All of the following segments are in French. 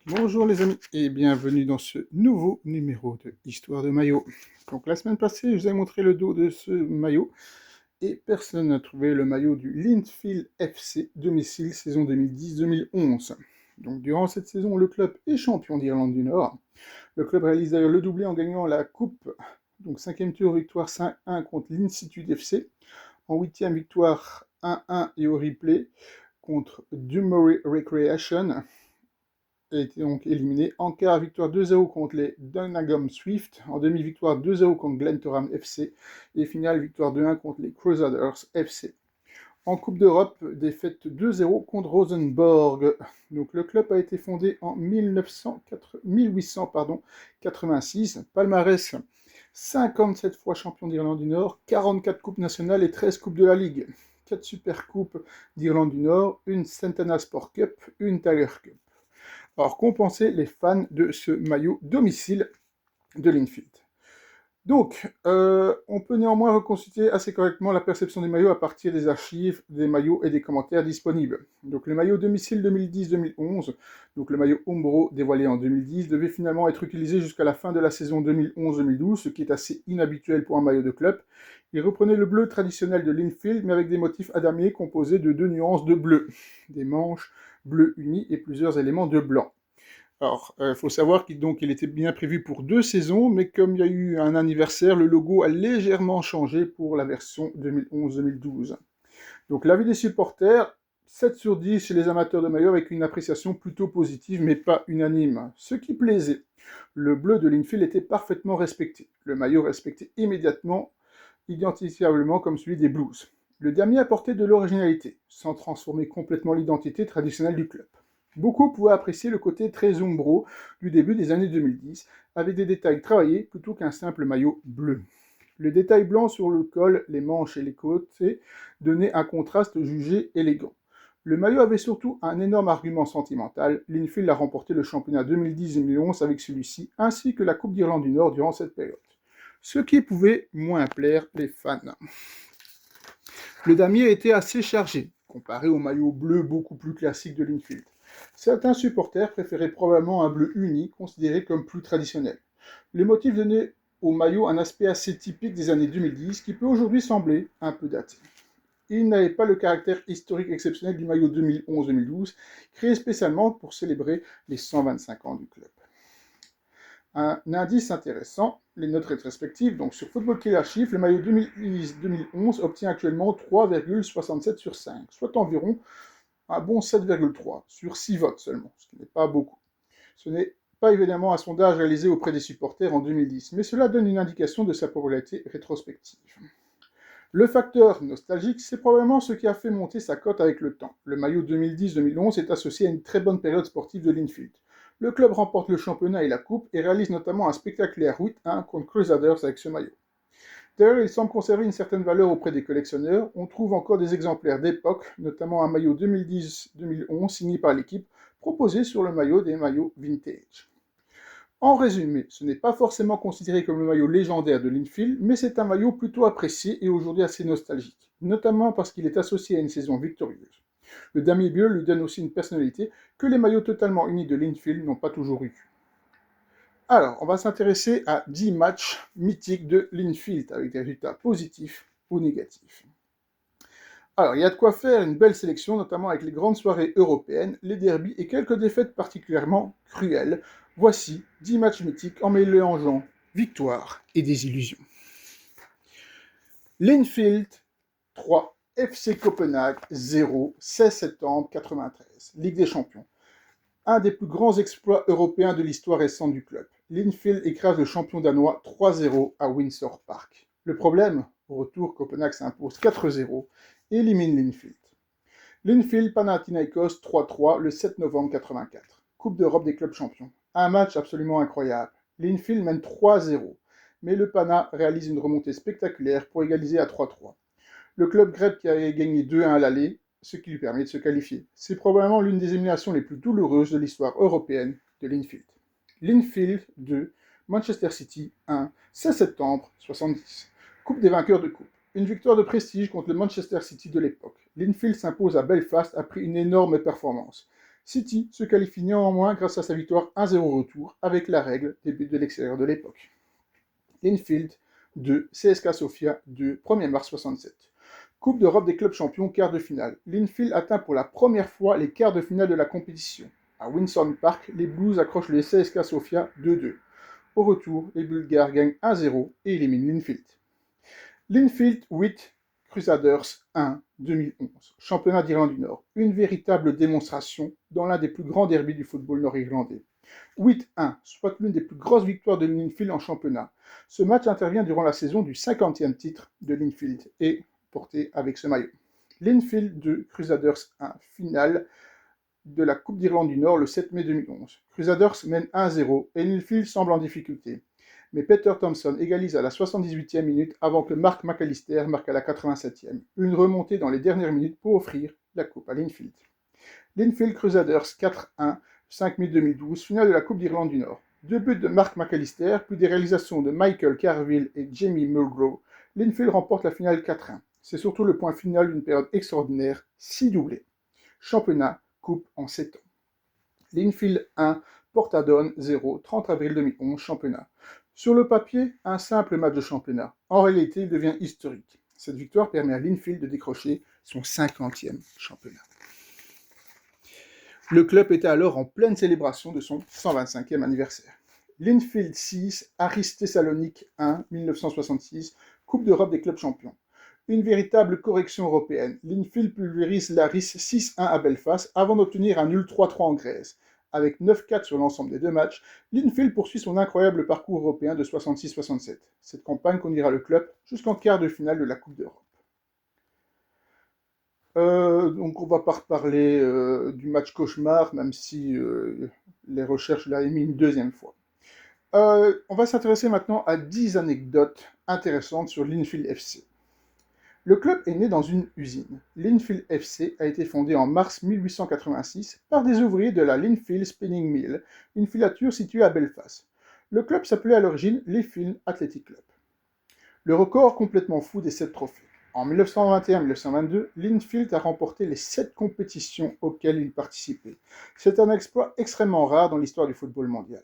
Bonjour les amis et bienvenue dans ce nouveau numéro de Histoire de maillot. Donc la semaine passée, je vous ai montré le dos de ce maillot et personne n'a trouvé le maillot du Linfield FC domicile saison 2010-2011. Donc durant cette saison, le club est champion d'Irlande du Nord. Le club réalise d'ailleurs le doublé en gagnant la coupe, donc 5e tour victoire 5-1 contre l'Institut FC, en 8e victoire 1-1 et au replay contre Dummery Recreation, a été donc éliminé. En quart, victoire 2-0 contre les Dunagum Swift. En demi-victoire 2-0 contre Glentoran FC. Et finale, victoire 2-1 contre les Crusaders FC. En Coupe d'Europe, défaite 2-0 contre Rosenborg. Donc le club a été fondé en 1886. Palmarès 57 fois champion d'Irlande du Nord, 44 coupes nationales et 13 coupes de la Ligue. 4 super coupes d'Irlande du Nord, une Centena Sport Cup, une Tiger Cup. Alors, qu'ont pensé les fans de ce maillot domicile de Linfield? Donc, on peut néanmoins reconstituer assez correctement la perception des maillots à partir des archives, des maillots et des commentaires disponibles. Donc, le maillot domicile 2010-2011, donc le maillot Umbro dévoilé en 2010, devait finalement être utilisé jusqu'à la fin de la saison 2011-2012, ce qui est assez inhabituel pour un maillot de club. Il reprenait le bleu traditionnel de Linfield, mais avec des motifs adamiers composés de 2 nuances de bleu, des manches bleu uni et plusieurs éléments de blanc. Alors, il faut savoir qu'il était bien prévu pour 2 saisons, mais comme il y a eu un anniversaire, le logo a légèrement changé pour la version 2011-2012. Donc l'avis des supporters, 7 sur 10 chez les amateurs de maillot avec une appréciation plutôt positive, mais pas unanime. Ce qui plaisait, le bleu de Linfield était parfaitement respecté. Le maillot respecté immédiatement, identifiablement comme celui des Blues. Le dernier apportait de l'originalité, sans transformer complètement l'identité traditionnelle du club. Beaucoup pouvaient apprécier le côté très umbro du début des années 2010, avec des détails travaillés plutôt qu'un simple maillot bleu. Le détail blanc sur le col, les manches et les côtés donnait un contraste jugé élégant. Le maillot avait surtout un énorme argument sentimental. Linfield a remporté le championnat 2010-2011 avec celui-ci, ainsi que la Coupe d'Irlande du Nord durant cette période. Ce qui pouvait moins plaire les fans. Le damier était assez chargé, comparé au maillot bleu beaucoup plus classique de Linfield. Certains supporters préféraient probablement un bleu uni, considéré comme plus traditionnel. Les motifs donnaient au maillot un aspect assez typique des années 2010, qui peut aujourd'hui sembler un peu daté. Il n'avait pas le caractère historique exceptionnel du maillot 2011-2012, créé spécialement pour célébrer les 125 ans du club. Un indice intéressant, les notes rétrospectives, donc sur Football Killer Chiffre, le maillot 2010-2011 obtient actuellement 3,67 sur 5, soit environ un bon 7,3 sur 6 votes seulement, ce qui n'est pas beaucoup. Ce n'est pas évidemment un sondage réalisé auprès des supporters en 2010, mais cela donne une indication de sa popularité rétrospective. Le facteur nostalgique, c'est probablement ce qui a fait monter sa cote avec le temps. Le maillot 2010-2011 est associé à une très bonne période sportive de Linfield. Le club remporte le championnat et la coupe et réalise notamment un spectaculaire 8-1 contre Crusaders avec ce maillot. D'ailleurs, il semble conserver une certaine valeur auprès des collectionneurs. On trouve encore des exemplaires d'époque, notamment un maillot 2010-2011 signé par l'équipe, proposé sur le maillot des maillots vintage. En résumé, ce n'est pas forcément considéré comme le maillot légendaire de Linfield, mais c'est un maillot plutôt apprécié et aujourd'hui assez nostalgique, notamment parce qu'il est associé à une saison victorieuse. Le damier bleu lui donne aussi une personnalité que les maillots totalement unis de Linfield n'ont pas toujours eu. Alors, on va s'intéresser à 10 matchs mythiques de Linfield, avec des résultats positifs ou négatifs. Alors, il y a de quoi faire une belle sélection, notamment avec les grandes soirées européennes, les derbies et quelques défaites particulièrement cruelles. Voici 10 matchs mythiques en mélangeant victoire et désillusion. Linfield 3, FC Copenhague 0, 16 septembre 93, Ligue des Champions. Un des plus grands exploits européens de l'histoire récente du club. Linfield écrase le champion danois 3-0 à Windsor Park. Le problème, au retour, Copenhague s'impose 4-0 et élimine Linfield. Linfield Panathinaikos 3-3 le 7 novembre 84. Coupe d'Europe des clubs champions. Un match absolument incroyable. Linfield mène 3-0, mais le Pana réalise une remontée spectaculaire pour égaliser à 3-3. Le club grec qui avait gagné 2-1 à l'aller, ce qui lui permet de se qualifier. C'est probablement l'une des éliminations les plus douloureuses de l'histoire européenne de Linfield. Linfield 2, Manchester City 1, 16 septembre 70. Coupe des vainqueurs de coupe. Une victoire de prestige contre le Manchester City de l'époque. Linfield s'impose à Belfast après une énorme performance. City se qualifie néanmoins grâce à sa victoire 1-0 au retour, avec la règle des buts de l'extérieur de l'époque. Linfield 2, CSKA Sofia 2, 1er mars 67. Coupe d'Europe des clubs champions, quart de finale. Linfield atteint pour la première fois les quarts de finale de la compétition. À Windsor Park, les Blues accrochent le CSKA Sofia 2-2. Au retour, les Bulgares gagnent 1-0 et éliminent Linfield. Linfield 8, Crusaders 1, 2011. Championnat d'Irlande du Nord. Une véritable démonstration dans l'un des plus grands derbys du football nord-irlandais. 8-1, soit l'une des plus grosses victoires de Linfield en championnat. Ce match intervient durant la saison du 50e titre de Linfield et porté avec ce maillot. Linfield 2, Crusaders 1, finale de la Coupe d'Irlande du Nord le 7 mai 2011. Crusaders mène 1-0 et Linfield semble en difficulté. Mais Peter Thompson égalise à la 78e minute avant que Mark McAllister marque à la 87e. Une remontée dans les dernières minutes pour offrir la coupe à Linfield. Linfield Crusaders 4-1, 5 mai 2012, finale de la Coupe d'Irlande du Nord. 2 buts de Mark McAllister, puis des réalisations de Michael Carville et Jamie Mulgrew. Linfield remporte la finale 4-1. C'est surtout le point final d'une période extraordinaire, 6 doublés. Championnat, coupe en 7 ans. Linfield 1, Portadown 0, 30 avril 2011, championnat. Sur le papier, un simple match de championnat. En réalité, il devient historique. Cette victoire permet à Linfield de décrocher son 50e championnat. Le club était alors en pleine célébration de son 125e anniversaire. Linfield 6, Aris Thessalonique 1, 1966, Coupe d'Europe des clubs champions. Une véritable correction européenne. Linfield pulvérise l'Aris 6-1 à Belfast avant d'obtenir un nul 3-3 en Grèce. Avec 9-4 sur l'ensemble des deux matchs, Linfield poursuit son incroyable parcours européen de 66-67. Cette campagne conduira le club jusqu'en quart de finale de la Coupe d'Europe. Donc on va pas reparler du match cauchemar, même si les recherches l'ont mis une deuxième fois. On va s'intéresser maintenant à 10 anecdotes intéressantes sur Linfield FC. Le club est né dans une usine. Linfield FC a été fondé en mars 1886 par des ouvriers de la Linfield Spinning Mill, une filature située à Belfast. Le club s'appelait à l'origine Linfield Athletic Club. Le record complètement fou des 7 trophées. En 1921-1922, Linfield a remporté les 7 compétitions auxquelles il participait. C'est un exploit extrêmement rare dans l'histoire du football mondial.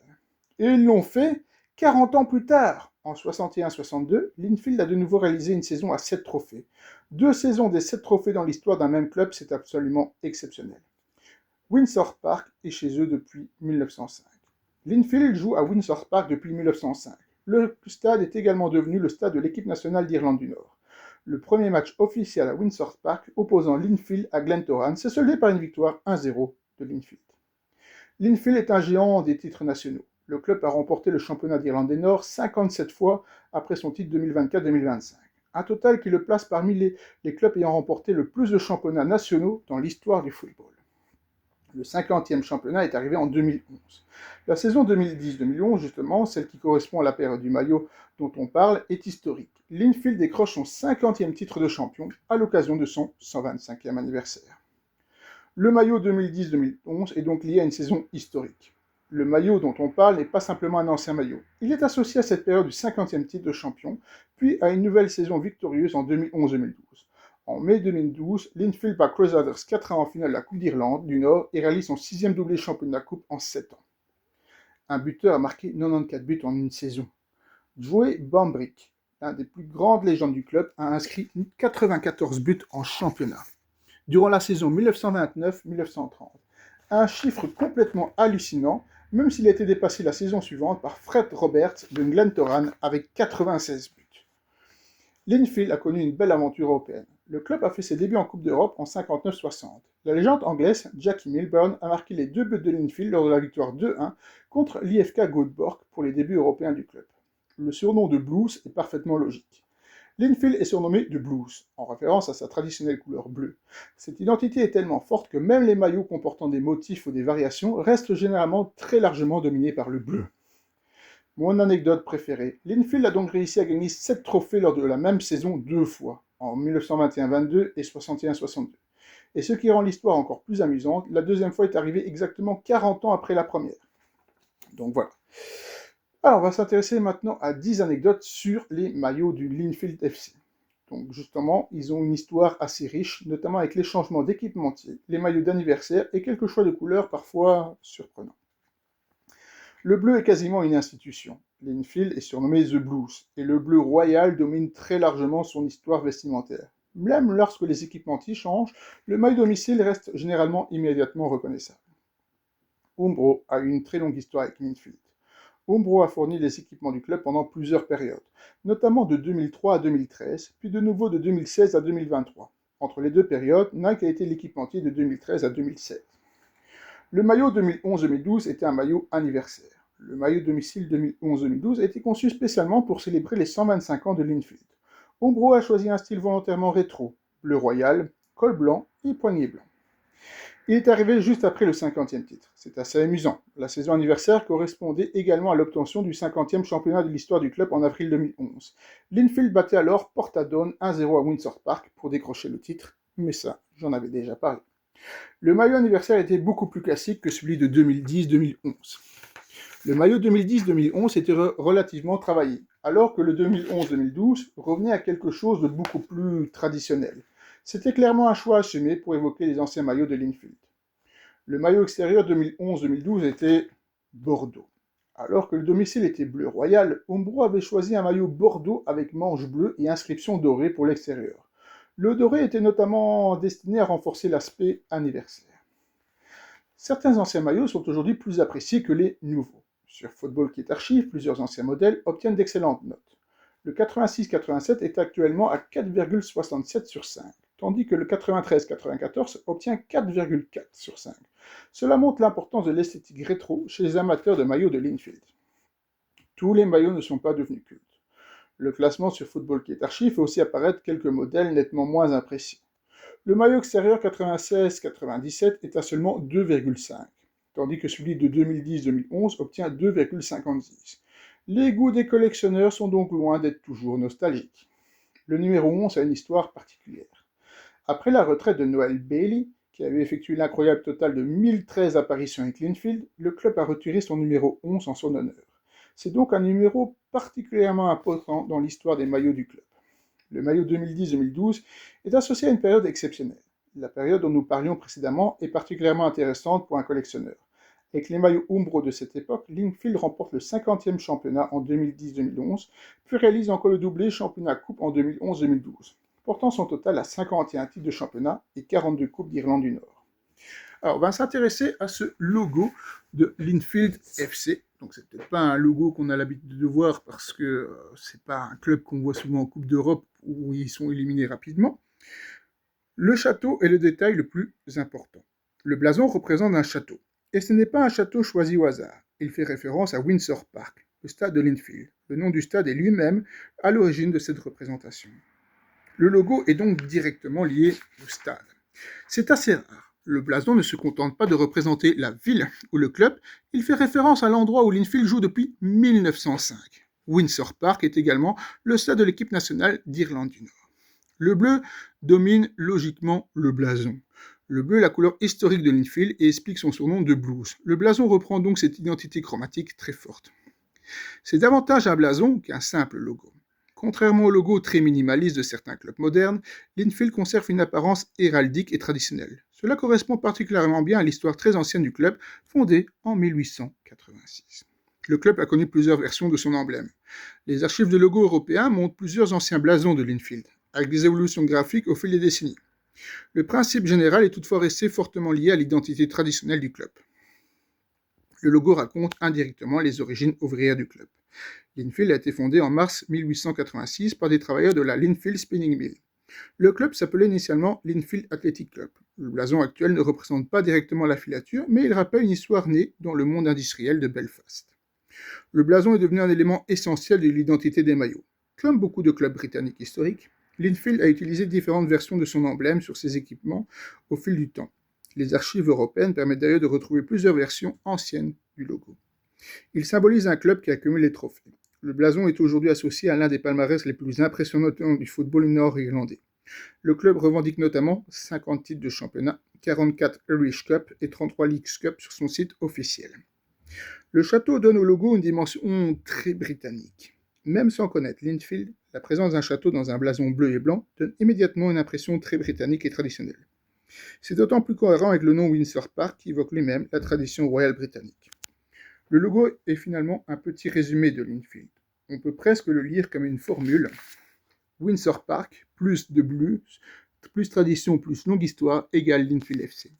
Et ils l'ont fait 40 ans plus tard. En 61-62, Linfield a de nouveau réalisé une saison à 7 trophées. 2 saisons des 7 trophées dans l'histoire d'un même club, c'est absolument exceptionnel. Windsor Park est chez eux depuis 1905. Linfield joue à Windsor Park depuis 1905. Le stade est également devenu le stade de l'équipe nationale d'Irlande du Nord. Le premier match officiel à Windsor Park opposant Linfield à Glentoran s'est soldé par une victoire 1-0 de Linfield. Linfield est un géant des titres nationaux. Le club a remporté le championnat d'Irlande du Nord 57 fois après son titre 2024-2025. Un total qui le place parmi les clubs ayant remporté le plus de championnats nationaux dans l'histoire du football. Le 50e championnat est arrivé en 2011. La saison 2010-2011, justement, celle qui correspond à la période du maillot dont on parle, est historique. Linfield décroche son 50e titre de champion à l'occasion de son 125e anniversaire. Le maillot 2010-2011 est donc lié à une saison historique. Le maillot dont on parle n'est pas simplement un ancien maillot. Il est associé à cette période du 50e titre de champion, puis à une nouvelle saison victorieuse en 2011-2012. En mai 2012, Linfield bat Crusaders 4-1 en finale de la Coupe d'Irlande du Nord et réalise son 6e doublé championnat coupe en 7 ans. Un buteur a marqué 94 buts en une saison. Joey Bambrick, l'un des plus grandes légendes du club, a inscrit 94 buts en championnat. Durant la saison 1929-1930. Un chiffre complètement hallucinant, même s'il a été dépassé la saison suivante par Fred Roberts de Glentoran avec 96 buts. Linfield a connu une belle aventure européenne. Le club a fait ses débuts en Coupe d'Europe en 59-60. La légende anglaise Jackie Milburn a marqué les 2 buts de Linfield lors de la victoire 2-1 contre l'IFK Göteborg pour les débuts européens du club. Le surnom de Blues est parfaitement logique. Linfield est surnommé The Blues, en référence à sa traditionnelle couleur bleue. Cette identité est tellement forte que même les maillots comportant des motifs ou des variations restent généralement très largement dominés par le bleu. Mon anecdote préférée, Linfield a donc réussi à gagner 7 trophées lors de la même saison 2 fois, en 1921-22 et 61-62. Et ce qui rend l'histoire encore plus amusante, la deuxième fois est arrivée exactement 40 ans après la première. Donc voilà. Alors, on va s'intéresser maintenant à 10 anecdotes sur les maillots du Linfield FC. Donc justement, ils ont une histoire assez riche, notamment avec les changements d'équipementiers, les maillots d'anniversaire et quelques choix de couleurs parfois surprenants. Le bleu est quasiment une institution. Linfield est surnommé The Blues, et le bleu royal domine très largement son histoire vestimentaire. Même lorsque les équipementiers changent, le maillot domicile reste généralement immédiatement reconnaissable. Umbro a eu une très longue histoire avec Linfield. Umbro a fourni les équipements du club pendant plusieurs périodes, notamment de 2003 à 2013, puis de nouveau de 2016 à 2023. Entre les deux périodes, Nike a été l'équipementier de 2013 à 2016. Le maillot 2011-2012 était un maillot anniversaire. Le maillot domicile 2011-2012 a été conçu spécialement pour célébrer les 125 ans de Linfield. Umbro a choisi un style volontairement rétro, bleu royal, col blanc et poignet blanc. Il est arrivé juste après le 50e titre. C'est assez amusant. La saison anniversaire correspondait également à l'obtention du 50e championnat de l'histoire du club en avril 2011. Linfield battait alors Portadown 1-0 à Windsor Park pour décrocher le titre, mais ça, j'en avais déjà parlé. Le maillot anniversaire était beaucoup plus classique que celui de 2010-2011. Le maillot 2010-2011 était relativement travaillé, alors que le 2011-2012 revenait à quelque chose de beaucoup plus traditionnel. C'était clairement un choix assumé pour évoquer les anciens maillots de Linfield. Le maillot extérieur 2011-2012 était bordeaux. Alors que le domicile était bleu royal, Umbro avait choisi un maillot bordeaux avec manches bleues et inscription dorée pour l'extérieur. Le doré était notamment destiné à renforcer l'aspect anniversaire. Certains anciens maillots sont aujourd'hui plus appréciés que les nouveaux. Sur Football Kit Archive, plusieurs anciens modèles obtiennent d'excellentes notes. Le 86-87 est actuellement à 4,67 sur 5, tandis que le 93-94 obtient 4,4 sur 5. Cela montre l'importance de l'esthétique rétro chez les amateurs de maillots de Linfield. Tous les maillots ne sont pas devenus cultes. Le classement sur Football Kit Archive fait aussi apparaître quelques modèles nettement moins appréciés. Le maillot extérieur 96-97 est à seulement 2,5, tandis que celui de 2010-2011 obtient 2,56. Les goûts des collectionneurs sont donc loin d'être toujours nostalgiques. Le numéro 11 a une histoire particulière. Après la retraite de Noel Bailey, qui avait effectué l'incroyable total de 1013 apparitions avec Linfield, le club a retiré son numéro 11 en son honneur. C'est donc un numéro particulièrement important dans l'histoire des maillots du club. Le maillot 2010-2012 est associé à une période exceptionnelle. La période dont nous parlions précédemment est particulièrement intéressante pour un collectionneur. Avec les maillots Umbro de cette époque, Linfield remporte le 50e championnat en 2010-2011, puis réalise encore le doublé championnat-coupe en 2011-2012, portant son total à 51 titres de championnat et 42 coupes d'Irlande du Nord. Alors, on va s'intéresser à ce logo de Linfield FC. Donc, c'est peut-être pas un logo qu'on a l'habitude de voir parce que c'est pas un club qu'on voit souvent en Coupe d'Europe où ils sont éliminés rapidement. Le château est le détail le plus important. Le blason représente un château. Et ce n'est pas un château choisi au hasard. Il fait référence à Windsor Park, le stade de Linfield. Le nom du stade est lui-même à l'origine de cette représentation. Le logo est donc directement lié au stade. C'est assez rare. Le blason ne se contente pas de représenter la ville ou le club, il fait référence à l'endroit où Linfield joue depuis 1905. Windsor Park est également le stade de l'équipe nationale d'Irlande du Nord. Le bleu domine logiquement le blason. Le bleu est la couleur historique de Linfield et explique son surnom de Blues. Le blason reprend donc cette identité chromatique très forte. C'est davantage un blason qu'un simple logo. Contrairement au logo très minimaliste de certains clubs modernes, Linfield conserve une apparence héraldique et traditionnelle. Cela correspond particulièrement bien à l'histoire très ancienne du club, fondé en 1886. Le club a connu plusieurs versions de son emblème. Les archives de logos européens montrent plusieurs anciens blasons de Linfield, avec des évolutions graphiques au fil des décennies. Le principe général est toutefois resté fortement lié à l'identité traditionnelle du club. Le logo raconte indirectement les origines ouvrières du club. Linfield a été fondé en mars 1886 par des travailleurs de la Linfield Spinning Mill. Le club s'appelait initialement Linfield Athletic Club. Le blason actuel ne représente pas directement la filature, mais il rappelle une histoire née dans le monde industriel de Belfast. Le blason est devenu un élément essentiel de l'identité des maillots. Comme beaucoup de clubs britanniques historiques, Linfield a utilisé différentes versions de son emblème sur ses équipements au fil du temps. Les archives européennes permettent d'ailleurs de retrouver plusieurs versions anciennes du logo. Il symbolise un club qui accumule les trophées. Le blason est aujourd'hui associé à l'un des palmarès les plus impressionnants du football nord-irlandais. Le club revendique notamment 50 titres de championnat, 44 Irish Cup et 33 Leagues Cup sur son site officiel. Le château donne au logo une dimension très britannique. Même sans connaître Linfield, la présence d'un château dans un blason bleu et blanc donne immédiatement une impression très britannique et traditionnelle. C'est d'autant plus cohérent avec le nom Windsor Park qui évoque lui-même la tradition royale britannique. Le logo est finalement un petit résumé de Linfield. On peut presque le lire comme une formule. Windsor Park, plus de blues, plus tradition, plus longue histoire, égale Linfield FC.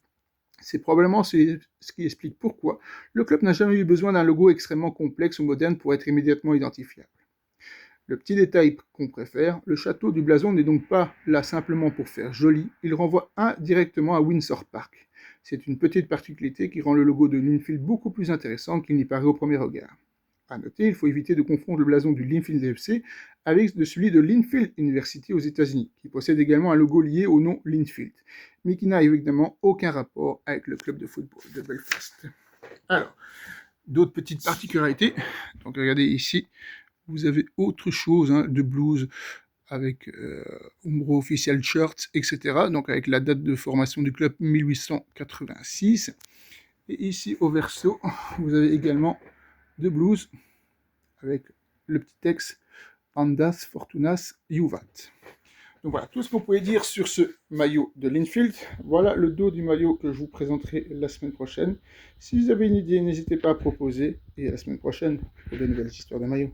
C'est probablement ce qui explique pourquoi le club n'a jamais eu besoin d'un logo extrêmement complexe ou moderne pour être immédiatement identifiable. Le petit détail qu'on préfère, le château du blason n'est donc pas là simplement pour faire joli, il renvoie indirectement à Windsor Park. C'est une petite particularité qui rend le logo de Linfield beaucoup plus intéressant qu'il n'y paraît au premier regard. À noter, il faut éviter de confondre le blason du Linfield FC avec celui de Linfield University aux États-Unis, qui possède également un logo lié au nom Linfield, mais qui n'a évidemment aucun rapport avec le club de football de Belfast. Alors, d'autres petites particularités. Donc regardez ici, vous avez autre chose de blues avec Umbro Official Shirts, etc. Donc avec la date de formation du club 1886. Et ici au verso, vous avez également de blues avec le petit texte Andas Fortunas Juvat. Donc voilà, tout ce qu'on pouvait dire sur ce maillot de Linfield. Voilà le dos du maillot que je vous présenterai la semaine prochaine. Si vous avez une idée, n'hésitez pas à proposer. Et à la semaine prochaine pour de nouvelles histoires de maillots.